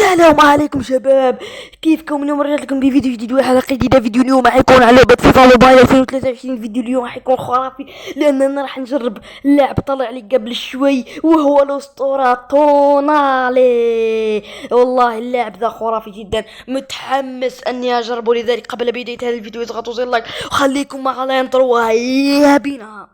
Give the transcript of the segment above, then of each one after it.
السلام عليكم شباب، كيفكم؟ اليوم رجعت لكم بفيديو جديد وحلقة جديدة. فيديو اليوم راح يكون على لعبة فيفا موبايل 2023. فيديو اليوم راح يكون خرافي لأننا راح نجرب لاعب طلع لي قبل شوي وهو الأسطورة تونالي. والله اللاعب ذا خرافي جدا، متحمس أني أجربه. لذلك قبل بداية هذا الفيديو اضغطوا زر لايك وخليكم مع الانترو وهيا بنا.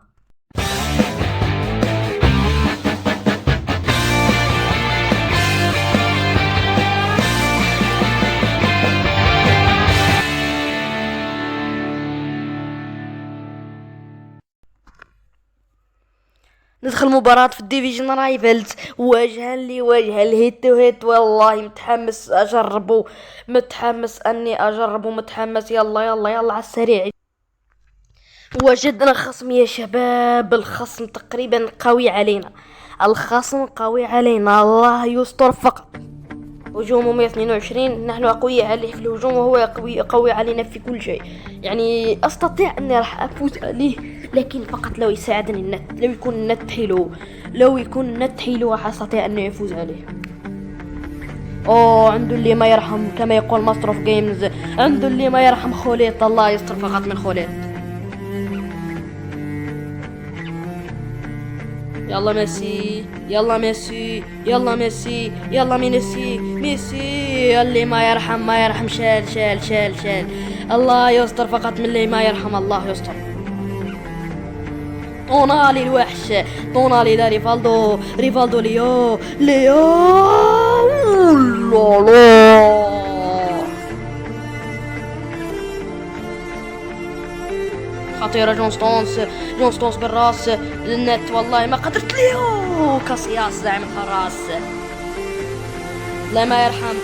ندخل مباراة في الديفيجن رايفلز وجها لوجه، الهيد تو هيد. والله متحمس اجربه، متحمس اني اجربه، متحمس. يلا يلا يلا على السريع. وجدنا خصم يا شباب، الخصم تقريبا قوي علينا، الخصم قوي علينا، الله يستر فقط. هجومه 122، نحن أقوياء عليه في الهجوم وهو قوي علينا في كل شيء. يعني أستطيع أني راح أفوز عليه، لكن فقط لو يساعدني النت، لو يكون النت حلو، لو يكون النت حلو راح أستطيع أني أفوز عليه. عنده اللي ما يرحم، كما يقول ماستر اوف جيمز، عنده اللي ما يرحم. خوليت، الله يستر فقط من خوليت. يلا ميسي، يلا ميسي، يلا ميسي، يلا ميسي، ميسي اللي ما يرحم، ما يرحم. شال شال شال شال، الله يستر فقط من اللي ما يرحم، الله يستر. طونالي الوحش، طونالي لا، ريفالدو، ريفالدو، ليو، ليو، لا خطيرة. جون ستونز، جون ستونز بالراس، النت والله ما قدرت. ليو كاسياس زعيم الحراس، لا ما يرحم.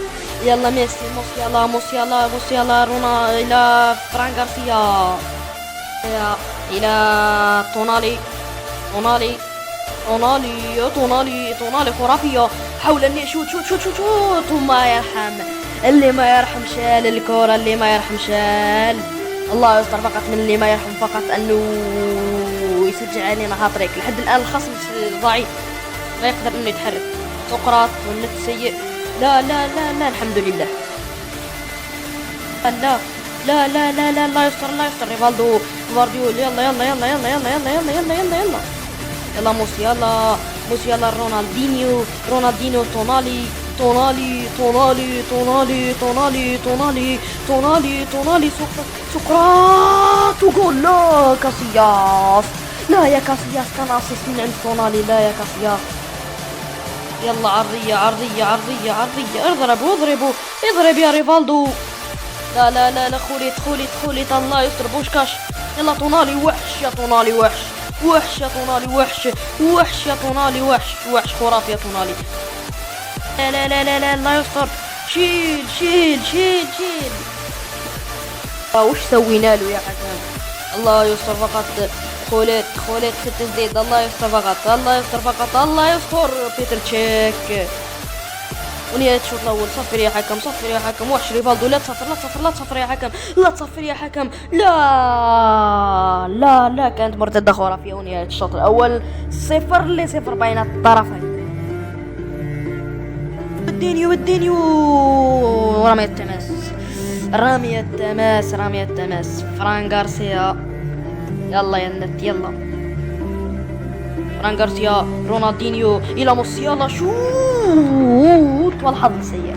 يلا ميسي، موسيالا، موسيالا، موسيالا، رونا الى فران غارسيا، الى طونالي، طونالي، طونالي، طونالي، طونالي خرافية. حاول اني شوت شوت شوت شوت شوت وما يرحم، اللي ما يرحم شال الكرة، اللي ما يرحم شال. الله يستر فقط من اللي ما يرحم، فقط انه يسجل علينا هاتريك. لحد الان الخصم ضعيف، لا يقدر انه يتحرك. سقراط والنت سيء. لا لا لا لا، الحمد لله. لا لا لا لا لا، لا يستر، لا يستر. ريفالدو، فارديول، يلا يلا يلا يلا يلا يلا يلا يلا يلا يلا يلا. موسيالا، موسيالا، رونالدينيو، رونالدينيو، طونالي، طونالي، طونالي، طونالي، طونالي، طونالي، طونالي، طونالي، سقراط وجول. لا كاسياس، لا يا كاسياس، كان اسيست من عند طونالي، لا يا كاسياس. يلا عرضية، عرضية، عرضية، عرضية، اضربوا اضربوا، اضرب يا ريفالدو. لا لا لا لا، خوليت خوليت خوليت، الله يستر. بوشكاش، يلا طونالي، وحش يا طونالي، وحش، وحش يا طونالي، وحش، وحش يا طونالي، وحش، وحش خرافي يا طونالي. لا لا لا لا لا، الله يستر. شيل شيل شيل شيل. وش سوينا له يا حكم؟ الله يستر فقط. خوليت، خوليت في التسديد، الله يستر فقط، الله يستر فقط، الله يستر. بيتر تشيك، ونهاية الشوط الأول. صفر يا حكم، صفر يا حكم. وحش ريفالدو، لا تصفر، لا تصفر، لا تصفر يا حكم، لا تصفر يا حكم. لا لا لا، كانت مرتدة خرافية. ونهاية الشوط الأول 0-0 بين الطرفين. الدينيو، الدينيو، رمية التماس، رمية التماس، رمية التماس. فران غارسيا، يلا يا النت، يلا. فران غارسيا، رونالدينيو إلى موسيالا، شوت والحظ سيء.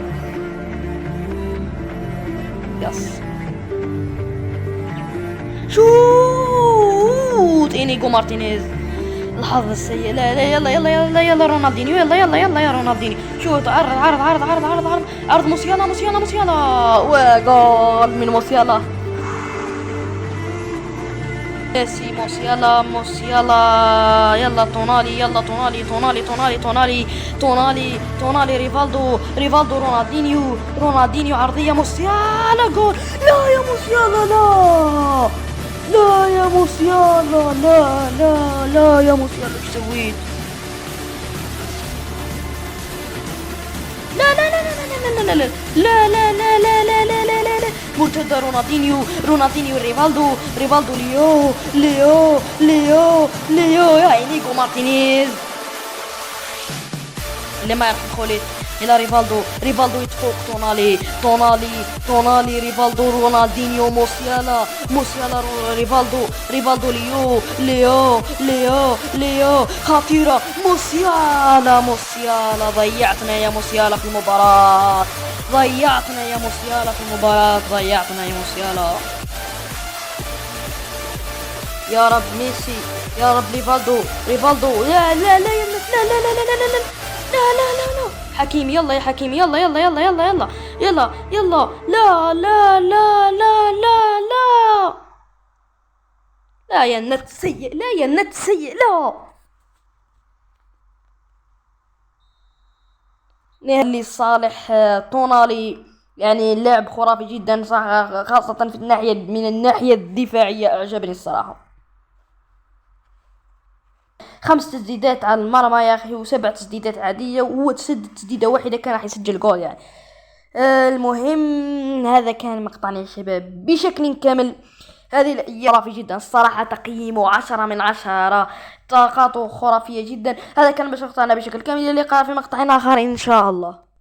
يس، شوت إنيجو مارتينيز، الحظ السيء. لا لا، يلا يلا يلا يلا رونالدينيو، يلا يلا يلا يا رونالدينيو. شوت، عرض عرض عرض عرض عرض عرض عرض. موسيالا، موسيالا، موسيالا، وجول من موسيالا. ميسي، موسيالا، موسيالا، يلا طونالي، يلا طونالي، طونالي، طونالي، طونالي، طونالي، طونالي، ريفالدو، ريفالدو، رونالدينيو، رونالدينيو، عرضية، موسيالا، جول. لا يا موسيالا، لا لا يا موسيالا، لا لا لا يا موسيالا، ايش سويت؟ لا لا لا لا لا لا لا لا لا لا لا لا لا لا لا لا. مرتدى رونالدينيو، رونالدينيو، ريفالدو، ريفالدو، ليو، ليو، ليو، ليو، يا إنيجو مارتينيز، اللي ما يرحم خوليت، إلى ريفالدو يتفوق تونالي ريفالدو رونالدينيو موسيالا ريفالدو ليو خطيرة موسيالا ضيعتنا يا موسيالا في المباراة ضيعتنا يا موسيالا. يا رب ميسي، يا رب ريفالدو لا لا لا لا لا لا لا لا لا لا لا لا لا حكيم يلا يا حكيم يلا لا لا لا لا لا يا النت سيء لا نهلي صالح تونالي يعني لاعب خرافي جدا صح، خاصة في من الناحية الدفاعية أعجبني الصراحة. 5 تسديدات على المرمى يا أخي و7 تسديدات عادية، وهو تسدد تسديدة واحدة كان راح يسجل جول يعني. المهم هذا كان مقطعنا يا شباب بشكل كامل. هذه الأيام خرافي جدا الصراحة، تقييمه 10 من 10، طاقاته خرافية جدا. هذا كان مقطعنا بشكل كامل، اللقاء في مقطع آخر إن شاء الله.